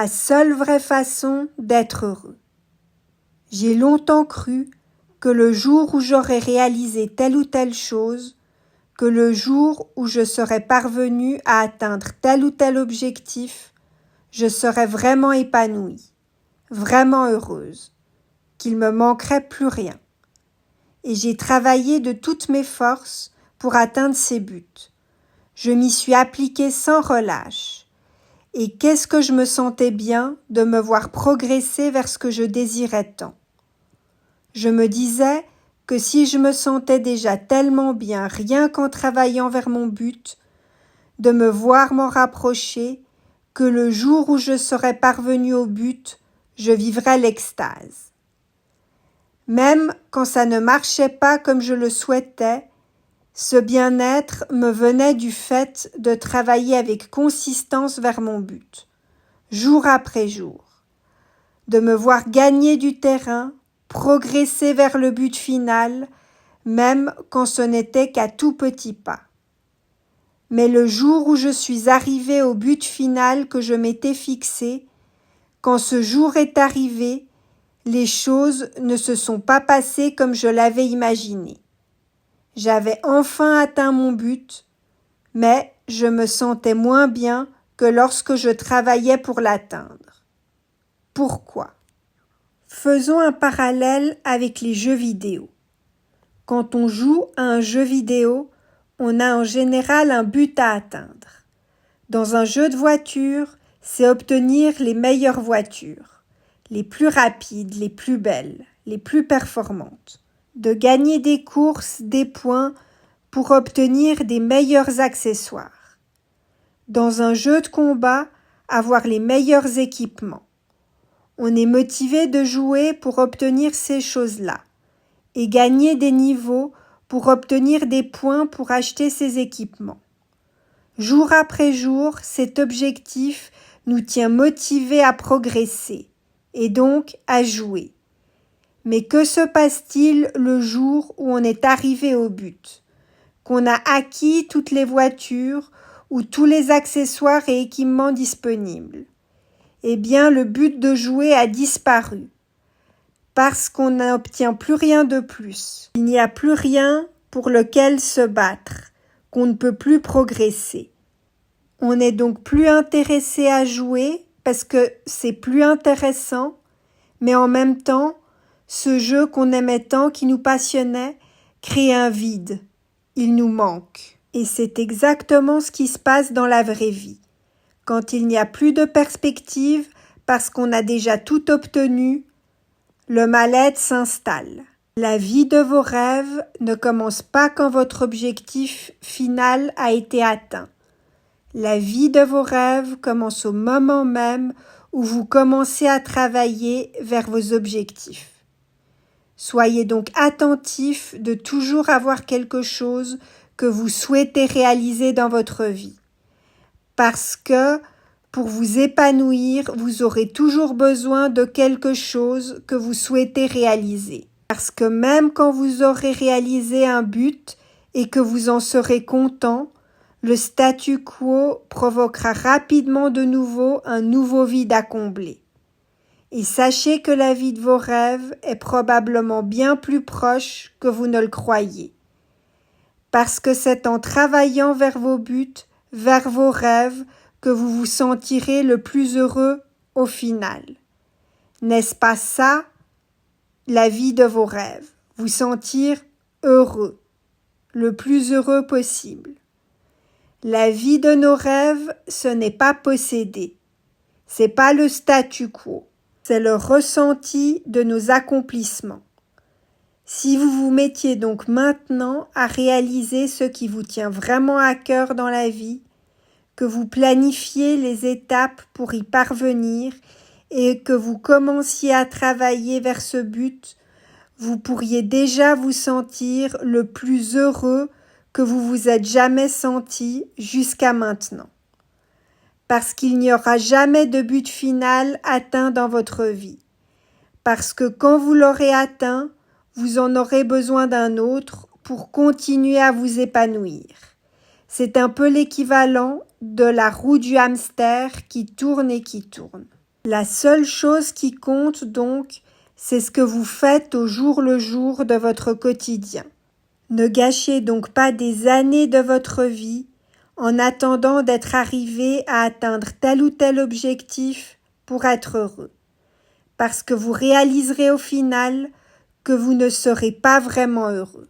La seule vraie façon d'être heureux. J'ai longtemps cru que le jour où j'aurais réalisé telle ou telle chose, que le jour où je serais parvenue à atteindre tel ou tel objectif, je serais vraiment épanouie, vraiment heureuse, qu'il me manquerait plus rien. Et j'ai travaillé de toutes mes forces pour atteindre ces buts. Je m'y suis appliquée sans relâche. Et qu'est-ce que je me sentais bien de me voir progresser vers ce que je désirais tant. Je me disais que si je me sentais déjà tellement bien rien qu'en travaillant vers mon but, de me voir m'en rapprocher, que le jour où je serais parvenue au but, je vivrais l'extase. Même quand ça ne marchait pas comme je le souhaitais, ce bien-être me venait du fait de travailler avec consistance vers mon but, jour après jour, de me voir gagner du terrain, progresser vers le but final, même quand ce n'était qu'à tout petits pas. Mais le jour où je suis arrivée au but final que je m'étais fixé, quand ce jour est arrivé, les choses ne se sont pas passées comme je l'avais imaginé. J'avais enfin atteint mon but, mais je me sentais moins bien que lorsque je travaillais pour l'atteindre. Pourquoi ? Faisons un parallèle avec les jeux vidéo. Quand on joue à un jeu vidéo, on a en général un but à atteindre. Dans un jeu de voiture, c'est obtenir les meilleures voitures, les plus rapides, les plus belles, les plus performantes, de gagner des courses, des points pour obtenir des meilleurs accessoires. Dans un jeu de combat, avoir les meilleurs équipements. On est motivé de jouer pour obtenir ces choses-là et gagner des niveaux pour obtenir des points pour acheter ces équipements. Jour après jour, cet objectif nous tient motivés à progresser et donc à jouer. Mais que se passe-t-il le jour où on est arrivé au but, qu'on a acquis toutes les voitures ou tous les accessoires et équipements disponibles? Eh bien, le but de jouer a disparu, parce qu'on n'obtient plus rien de plus. Il n'y a plus rien pour lequel se battre, qu'on ne peut plus progresser. On n'est donc plus intéressé à jouer parce que c'est plus intéressant, mais en même temps, ce jeu qu'on aimait tant, qui nous passionnait, crée un vide. Il nous manque. Et c'est exactement ce qui se passe dans la vraie vie. Quand il n'y a plus de perspective parce qu'on a déjà tout obtenu, le mal-être s'installe. La vie de vos rêves ne commence pas quand votre objectif final a été atteint. La vie de vos rêves commence au moment même où vous commencez à travailler vers vos objectifs. Soyez donc attentifs de toujours avoir quelque chose que vous souhaitez réaliser dans votre vie. Parce que pour vous épanouir, vous aurez toujours besoin de quelque chose que vous souhaitez réaliser. Parce que même quand vous aurez réalisé un but et que vous en serez content, le statu quo provoquera rapidement de nouveau un nouveau vide à combler. Et sachez que la vie de vos rêves est probablement bien plus proche que vous ne le croyez. Parce que c'est en travaillant vers vos buts, vers vos rêves, que vous vous sentirez le plus heureux au final. N'est-ce pas ça, la vie de vos rêves? Vous sentir heureux, le plus heureux possible. La vie de nos rêves, ce n'est pas posséder. C'est pas le statu quo. C'est le ressenti de nos accomplissements. Si vous vous mettiez donc maintenant à réaliser ce qui vous tient vraiment à cœur dans la vie, que vous planifiez les étapes pour y parvenir et que vous commenciez à travailler vers ce but, vous pourriez déjà vous sentir le plus heureux que vous vous êtes jamais senti jusqu'à maintenant. Parce qu'il n'y aura jamais de but final atteint dans votre vie. Parce que quand vous l'aurez atteint, vous en aurez besoin d'un autre pour continuer à vous épanouir. C'est un peu l'équivalent de la roue du hamster qui tourne et qui tourne. La seule chose qui compte donc, c'est ce que vous faites au jour le jour de votre quotidien. Ne gâchez donc pas des années de votre vie en attendant d'être arrivé à atteindre tel ou tel objectif pour être heureux, parce que vous réaliserez au final que vous ne serez pas vraiment heureux.